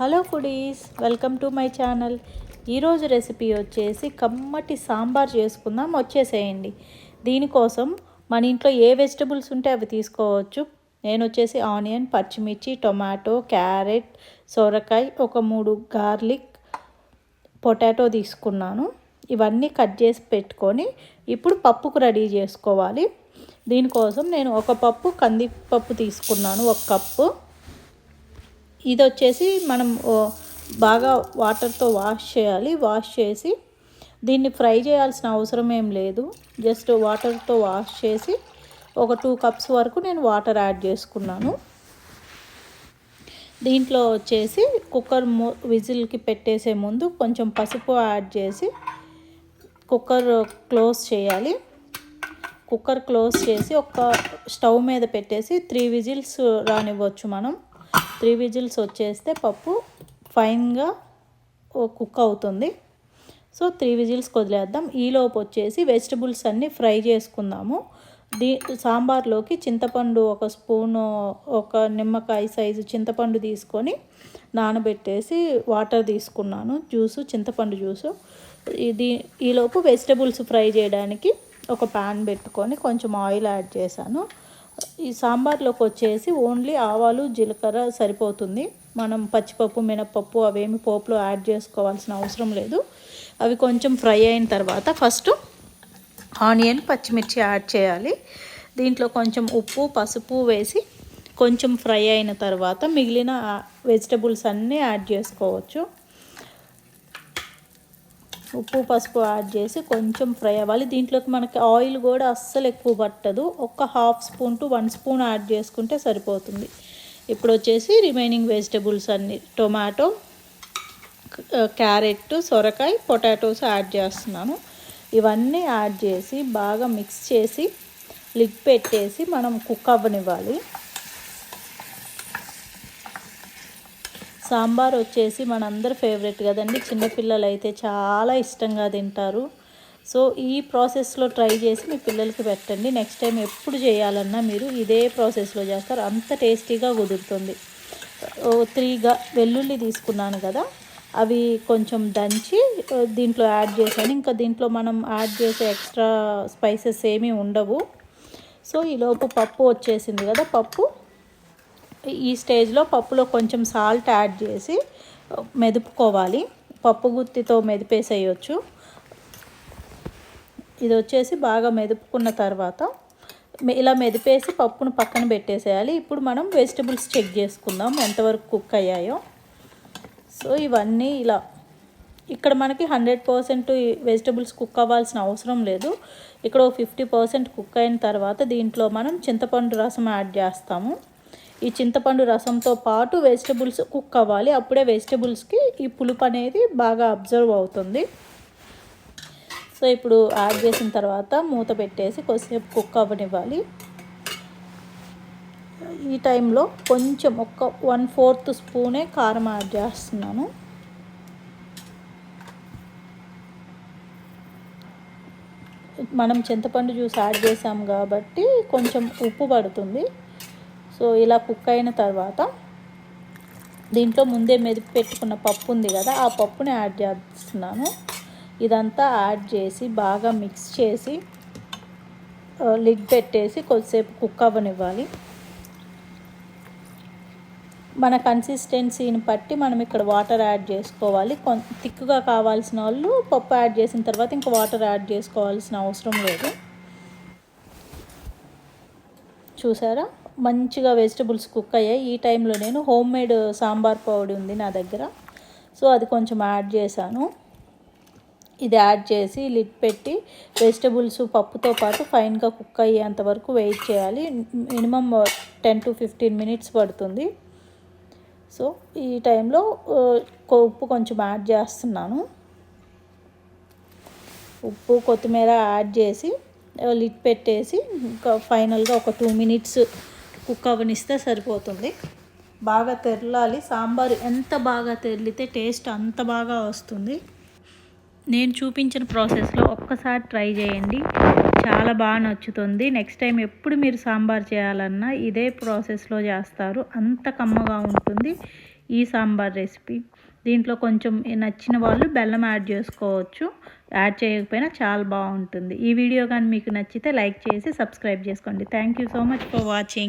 Hello foodies, welcome to my channel. ఈరోజు recipe వచ్చేసి కమ్మటి సాంబార్ చేసుకుందాం, వచ్చేసేయండి. దీనికోసం మన ఇంట్లో ఏ వెజిటబుల్స్ ఉంటే అవి తీసుకోవచ్చు. నేను వచ్చేసి ఆనియన్, పచ్చిమిర్చి, టొమాటో, క్యారెట్, సొరకాయ, ఒక 3 గార్లిక్, పొటాటో తీసుకున్నాను. ఇవన్నీ కట్ చేసి పెట్టుకొని ఇప్పుడు పప్పుకు రెడీ చేసుకోవాలి. దీనికోసం నేను ఒక పప్పు కందిపప్పు తీసుకున్నాను, 1 కప్పు. ఇది వచ్చేసి మనం బాగా వాటర్తో వాష్ చేయాలి. వాష్ చేసి దీన్ని ఫ్రై చేయాల్సిన అవసరం ఏం లేదు. జస్ట్ వాటర్తో వాష్ చేసి ఒక 2 కప్స్ వరకు నేను వాటర్ యాడ్ చేసుకున్నాను. దీంట్లో వచ్చేసి కుక్కర్ విజిల్కి పెట్టేసే ముందు కొంచెం పసుపు యాడ్ చేసి కుక్కర్ క్లోజ్ చేయాలి. కుక్కర్ క్లోజ్ చేసి ఒక స్టవ్ మీద పెట్టేసి 3 విజిల్స్ రానివ్వచ్చు. మనం 3 విజిల్స్ వచ్చేస్తే పప్పు ఫైన్గా కుక్ అవుతుంది. సో 3 విజిల్స్ వదిలేద్దాం. ఈలోపు వచ్చేసి వెజిటబుల్స్ అన్నీ ఫ్రై చేసుకుందాము. సాంబార్లోకి చింతపండు 1 స్పూను, ఒక నిమ్మకాయ సైజు చింతపండు తీసుకొని నానబెట్టేసి వాటర్ తీసుకున్నాను, జ్యూసు, చింతపండు జ్యూసు. ఈలోపు వెజిటబుల్స్ ఫ్రై చేయడానికి ఒక ప్యాన్ పెట్టుకొని కొంచెం ఆయిల్ యాడ్ చేశాను. ఈ సాంబార్లోకి వచ్చేసి ఓన్లీ ఆవాలు, జీలకర్ర సరిపోతుంది. మనం పచ్చిపప్పు, మినపప్పు అవేమి పోపులో యాడ్ చేసుకోవాల్సిన అవసరం లేదు. అవి కొంచెం ఫ్రై అయిన తర్వాత ఫస్ట్ ఆనియన్, పచ్చిమిర్చి యాడ్ చేయాలి. దీంట్లో కొంచెం ఉప్పు, పసుపు వేసి కొంచెం ఫ్రై అయిన తర్వాత మిగిలిన వెజిటబుల్స్ అన్నీ యాడ్ చేసుకోవచ్చు. ఉప్పు, పసుపు యాడ్ చేసి కొంచెం ఫ్రై అవ్వాలి. దీంట్లోకి మనకి ఆయిల్ కూడా అస్సలు ఎక్కువ పట్టదు. ఒక 1/2 స్పూన్ టు 1 స్పూన్ యాడ్ చేసుకుంటే సరిపోతుంది. ఇప్పుడు వచ్చేసి రిమైనింగ్ వెజిటబుల్స్ అన్నీ టొమాటో, క్యారెట్, సొరకాయ, పొటాటోస్ యాడ్ చేస్తున్నాను. ఇవన్నీ యాడ్ చేసి బాగా మిక్స్ చేసి లిడ్ పెట్టేసి మనం కుక్ అవ్వనివ్వాలి. సాంబార్ వచ్చేసి మనందరి ఫేవరెట్ కదండి. చిన్నపిల్లలు అయితే చాలా ఇష్టంగా తింటారు. సో ఈ ప్రాసెస్లో ట్రై చేసి మీ పిల్లలకి పెట్టండి. నెక్స్ట్ టైం ఎప్పుడు చేయాలన్నా మీరు ఇదే ప్రాసెస్లో చేస్తారు, అంత టేస్టీగా కుదురుతుంది. 3 వెల్లుల్లి తీసుకున్నాను కదా, అవి కొంచెం దంచి దీంట్లో యాడ్ చేశాను. ఇంకా దీంట్లో మనం యాడ్ చేసే ఎక్స్ట్రా స్పైసెస్ ఏమీ ఉండవు. సో ఈలోపు పప్పు వచ్చేసింది కదా, ఈ స్టేజ్లో పప్పులో కొంచెం సాల్ట్ యాడ్ చేసి మెదుపుకోవాలి. పప్పు గుత్తితో మెదిపేసేయచ్చు. ఇది వచ్చేసి బాగా మెదుపుకున్న తర్వాత ఇలా మెదిపేసి పప్పును పక్కన పెట్టేసేయాలి. ఇప్పుడు మనం వెజిటబుల్స్ చెక్ చేసుకుందాం ఎంతవరకు కుక్ అయ్యాయో. సో ఇవన్నీ ఇలా ఇక్కడ మనకి 100% వెజిటబుల్స్ కుక్ అవ్వాల్సిన అవసరం లేదు. ఇక్కడ 50% కుక్ అయిన తర్వాత దీంట్లో మనం చింతపండు రసం యాడ్ చేస్తాము. ఈ చింతపండు రసంతో పాటు వెజిటబుల్స్ కుక్ అవ్వాలి. అప్పుడే వెజిటబుల్స్కి ఈ పులుపు అనేది బాగా అబ్జర్వ్ అవుతుంది. సో ఇప్పుడు యాడ్ చేసిన తర్వాత మూత పెట్టేసి కొద్దిసేపు కుక్ అవ్వనివ్వాలి. ఈ టైంలో కొంచెం ఒక 1/4 స్పూనే కారం యాడ్ చేస్తున్నాను. మనం చింతపండు జ్యూస్ యాడ్ చేసాం కాబట్టి కొంచెం ఉప్పు పడుతుంది. సో ఇలా కుక్ అయిన తర్వాత దీంట్లో ముందే మెదిపి పెట్టుకున్న పప్పు ఉంది కదా, ఆ పప్పుని యాడ్ చేస్తున్నాను. ఇదంతా యాడ్ చేసి బాగా మిక్స్ చేసి లిడ్ పెట్టేసి కొద్దిసేపు కుక్ అవ్వనివ్వాలి. మన కన్సిస్టెన్సీని బట్టి మనం ఇక్కడ వాటర్ యాడ్ చేసుకోవాలి. థిక్గా కావాల్సిన వాళ్ళు పప్పు యాడ్ చేసిన తర్వాత ఇంకా వాటర్ యాడ్ చేసుకోవాల్సిన అవసరం లేదు. చూసారా, మంచిగా వెజిటబుల్స్ కుక్ అయ్యాయి. ఈ టైంలో నేను హోమ్ మేడ్ సాంబార్ పౌడర్ ఉంది నా దగ్గర, సో అది కొంచెం యాడ్ చేశాను. ఇది యాడ్ చేసి లిడ్ పెట్టి వెజిటబుల్స్ పప్పుతో పాటు ఫైన్గా కుక్ అయ్యేంత వరకు వెయిట్ చేయాలి. మినిమం 10 to 15 మినిట్స్ పడుతుంది. సో ఈ టైంలో ఉప్పు కొంచెం యాడ్ చేస్తున్నాను. ఉప్పు, కొత్తిమీర యాడ్ చేసి లిడ్ పెట్టేసి ఇంకా ఫైనల్గా ఒక 2 మినిట్స్ కుక్ అవ్వనిస్తే సరిపోతుంది. బాగా తెరలాలి. సాంబారు ఎంత బాగా తెరిలితే టేస్ట్ అంత బాగా వస్తుంది. నేను చూపించిన ప్రాసెస్లో ఒక్కసారి ట్రై చేయండి, చాలా బాగా నచ్చుతుంది. నెక్స్ట్ టైం ఎప్పుడు మీరు సాంబార్ చేయాలన్నా ఇదే ప్రాసెస్లో చేస్తారు, అంత కమ్మగా ఉంటుంది. ఈ సాంబార్ రెసిపీ. దీంట్లో కొంచెం నచ్చిన వాళ్ళు బెల్లం యాడ్ చేసుకోవచ్చు, యాడ్ చేయకపోయినా చాలా బాగుంటుంది. ఈ వీడియో కానీ మీకు నచ్చితే లైక్ చేసి సబ్స్క్రైబ్ చేసుకోండి. Thank you so much for watching.